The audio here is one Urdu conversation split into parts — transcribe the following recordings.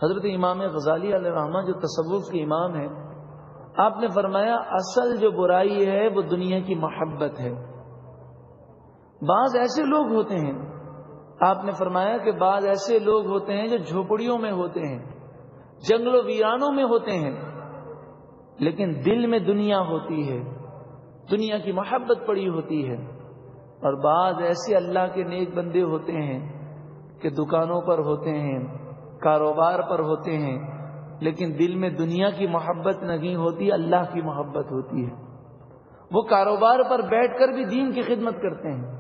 حضرت امام غزالی علیہ الرحمہ جو تصوف کے امام ہیں، آپ نے فرمایا اصل جو برائی ہے وہ دنیا کی محبت ہے۔ بعض ایسے لوگ ہوتے ہیں، آپ نے فرمایا کہ بعض ایسے لوگ ہوتے ہیں جو جھوپڑیوں میں ہوتے ہیں، جنگل و ویرانوں میں ہوتے ہیں، لیکن دل میں دنیا ہوتی ہے، دنیا کی محبت پڑی ہوتی ہے۔ اور بعض ایسے اللہ کے نیک بندے ہوتے ہیں کہ دکانوں پر ہوتے ہیں، کاروبار پر ہوتے ہیں، لیکن دل میں دنیا کی محبت نہیں ہوتی، اللہ کی محبت ہوتی ہے۔ وہ کاروبار پر بیٹھ کر بھی دین کی خدمت کرتے ہیں،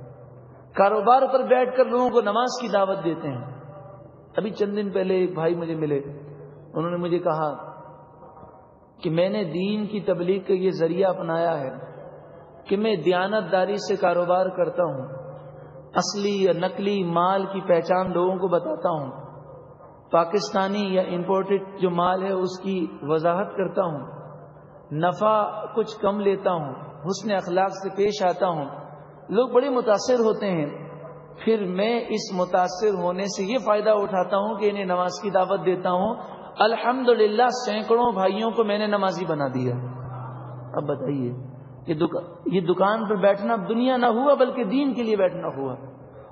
کاروبار پر بیٹھ کر لوگوں کو نماز کی دعوت دیتے ہیں۔ ابھی چند دن پہلے ایک بھائی مجھے ملے، انہوں نے مجھے کہا کہ میں نے دین کی تبلیغ کا یہ ذریعہ اپنایا ہے کہ میں دیانت داری سے کاروبار کرتا ہوں، اصلی یا نقلی مال کی پہچان لوگوں کو بتاتا ہوں، پاکستانی یا امپورٹڈ جو مال ہے اس کی وضاحت کرتا ہوں، نفع کچھ کم لیتا ہوں، حسن اخلاق سے پیش آتا ہوں۔ لوگ بڑے متاثر ہوتے ہیں، پھر میں اس متاثر ہونے سے یہ فائدہ اٹھاتا ہوں کہ انہیں نماز کی دعوت دیتا ہوں۔ الحمدللہ سینکڑوں بھائیوں کو میں نے نمازی بنا دیا۔ اب بتائیے، یہ دکان پر بیٹھنا اب دنیا نہ ہوا بلکہ دین کے لیے بیٹھنا ہوا۔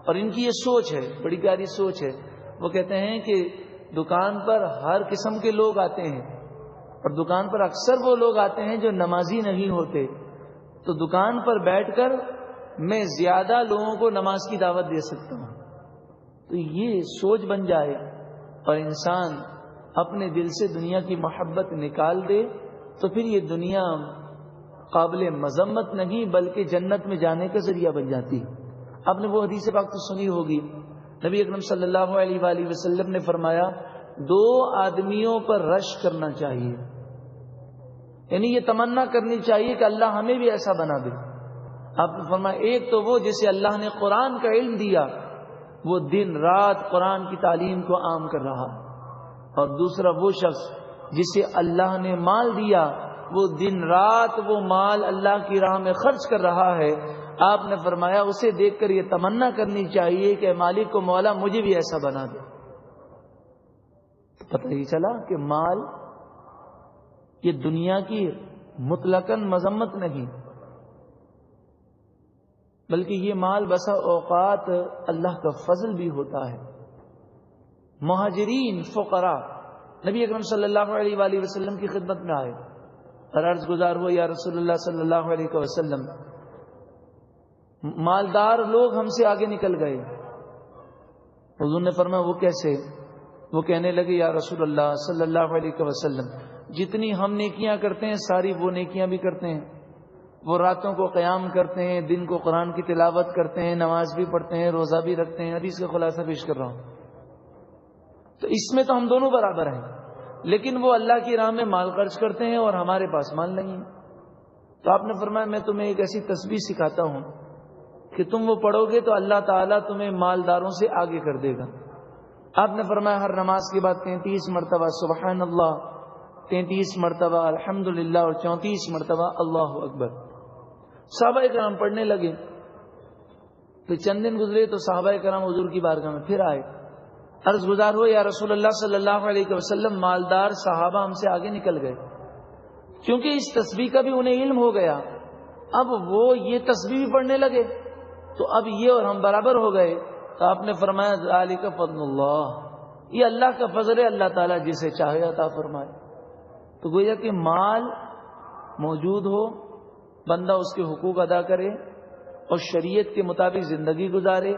اور ان کی یہ سوچ ہے، بڑی پیاری سوچ ہے۔ وہ کہتے ہیں کہ دکان پر ہر قسم کے لوگ آتے ہیں، اور دکان پر اکثر وہ لوگ آتے ہیں جو نمازی نہیں ہوتے، تو دکان پر بیٹھ کر میں زیادہ لوگوں کو نماز کی دعوت دے سکتا ہوں۔ تو یہ سوچ بن جائے اور انسان اپنے دل سے دنیا کی محبت نکال دے، تو پھر یہ دنیا قابل مذمت نہیں بلکہ جنت میں جانے کا ذریعہ بن جاتی ہے۔ آپ نے وہ حدیث پاک تو سنی ہوگی، نبی اکرم صلی اللہ علیہ وآلہ وسلم نے فرمایا 2 آدمیوں پر رش کرنا چاہیے، یعنی یہ تمنا کرنی چاہیے کہ اللہ ہمیں بھی ایسا بنا دے۔ آپ نے فرمایا ایک تو وہ جسے اللہ نے قرآن کا علم دیا، وہ دن رات قرآن کی تعلیم کو عام کر رہا، اور دوسرا وہ شخص جسے اللہ نے مال دیا، وہ دن رات وہ مال اللہ کی راہ میں خرچ کر رہا ہے۔ آپ نے فرمایا اسے دیکھ کر یہ تمنا کرنی چاہیے کہ مالک کو مولا مجھے بھی ایسا بنا دے۔ پتہ ہی چلا کہ مال یہ دنیا کی مطلقاً مذمت نہیں، بلکہ یہ مال بسا اوقات اللہ کا فضل بھی ہوتا ہے۔ مہاجرین فقراء نبی اکرم صلی اللہ علیہ وآلہ وسلم کی خدمت میں آئے اور عرض گزار ہوا، یا رسول اللہ صلی اللہ علیہ وسلم، مالدار لوگ ہم سے آگے نکل گئے۔ حضور نے فرمایا وہ کیسے؟ وہ کہنے لگے، یا رسول اللہ صلی اللہ علیہ وسلم، جتنی ہم نیکیاں کرتے ہیں ساری وہ نیکیاں بھی کرتے ہیں، وہ راتوں کو قیام کرتے ہیں، دن کو قرآن کی تلاوت کرتے ہیں، نماز بھی پڑھتے ہیں، روزہ بھی رکھتے ہیں۔ حدیث کا خلاصہ پیش کر رہا ہوں۔ تو اس میں تو ہم دونوں برابر ہیں، لیکن وہ اللہ کی راہ میں مال خرچ کرتے ہیں اور ہمارے پاس مال نہیں ہے۔ تو آپ نے فرمایا میں تمہیں ایک ایسی تسبیح سکھاتا ہوں کہ تم وہ پڑھو گے تو اللہ تعالیٰ تمہیں مالداروں سے آگے کر دے گا۔ آپ نے فرمایا ہر نماز کے بعد 33 مرتبہ سبحان اللہ، 33 مرتبہ الحمدللہ اور 34 مرتبہ اللہ اکبر۔ صحابہ کرام پڑھنے لگے، پھر چند دن گزرے تو صحابہ کرام حضور کی بارگاہ میں پھر آئے، عرض گزار ہو، یا رسول اللہ صلی اللہ علیہ وسلم، مالدار صحابہ ہم سے آگے نکل گئے، کیونکہ اس تسبیح کا بھی انہیں علم ہو گیا۔ اب وہ یہ تسبیح بھی پڑھنے لگے تو اب یہ اور ہم برابر ہو گئے۔ تو آپ نے فرمایا ذالک فضل اللہ، یہ اللہ کا فضل ہے، اللہ تعالیٰ جسے چاہے عطا فرمائے۔ تو گویا کہ مال موجود ہو، بندہ اس کے حقوق ادا کرے اور شریعت کے مطابق زندگی گزارے،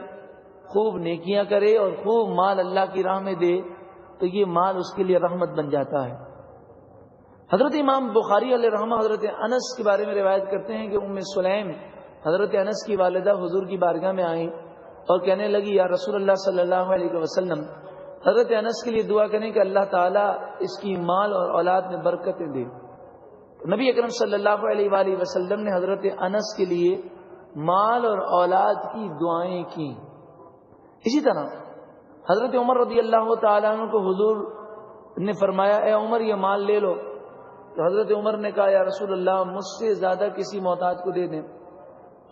خوب نیکیاں کرے اور خوب مال اللہ کی راہ میں دے، تو یہ مال اس کے لیے رحمت بن جاتا ہے۔ حضرت امام بخاری علیہ رحمہ حضرت انس کے بارے میں روایت کرتے ہیں کہ ام سلیم حضرت انس کی والدہ حضور کی بارگاہ میں آئیں اور کہنے لگی، یا رسول اللہ صلی اللہ علیہ وسلم، حضرت انس کے لیے دعا کریں کہ اللہ تعالیٰ اس کی مال اور اولاد میں برکتیں دے۔ نبی اکرم صلی اللہ علیہ وآلہ وسلم نے حضرت انس کے لیے مال اور اولاد کی دعائیں کی۔ اسی طرح حضرت عمر رضی اللہ تعالیٰ عنہ کو حضور نے فرمایا، اے عمر یہ مال لے لو۔ تو حضرت عمر نے کہا، یا رسول اللہ مجھ سے زیادہ کسی محتاج کو دے دیں۔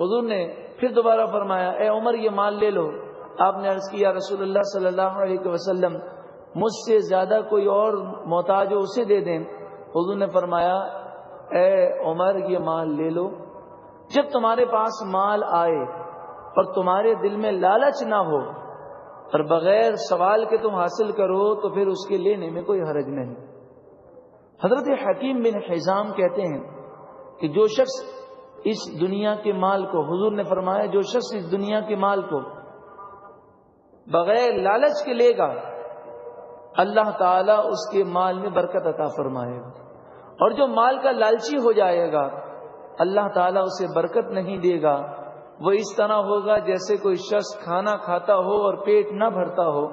حضور نے پھر دوبارہ فرمایا، اے عمر یہ مال لے لو۔ آپ نے عرض کیا، رسول اللہ صلی اللہ علیہ وسلم مجھ سے زیادہ کوئی اور محتاج ہو اسے دے دیں. حضور نے فرمایا اے عمر یہ مال لے لو. جب تمہارے پاس مال آئے اور تمہارے دل میں لالچ نہ ہو اور بغیر سوال کے تم حاصل کرو تو پھر اس کے لینے میں کوئی حرج نہیں. حضرت حکیم بن حزام کہتے ہیں کہ جو شخص اس دنیا کے مال کو، حضور نے فرمایا جو شخص اس دنیا کے مال کو بغیر لالچ کے لے گا اللہ تعالیٰ اس کے مال میں برکت عطا فرمائے گا، اور جو مال کا لالچی ہو جائے گا اللہ تعالیٰ اسے برکت نہیں دے گا. وہ اس طرح ہوگا جیسے کوئی شخص کھانا کھاتا ہو اور پیٹ نہ بھرتا ہو،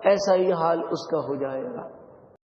ایسا ہی حال اس کا ہو جائے گا.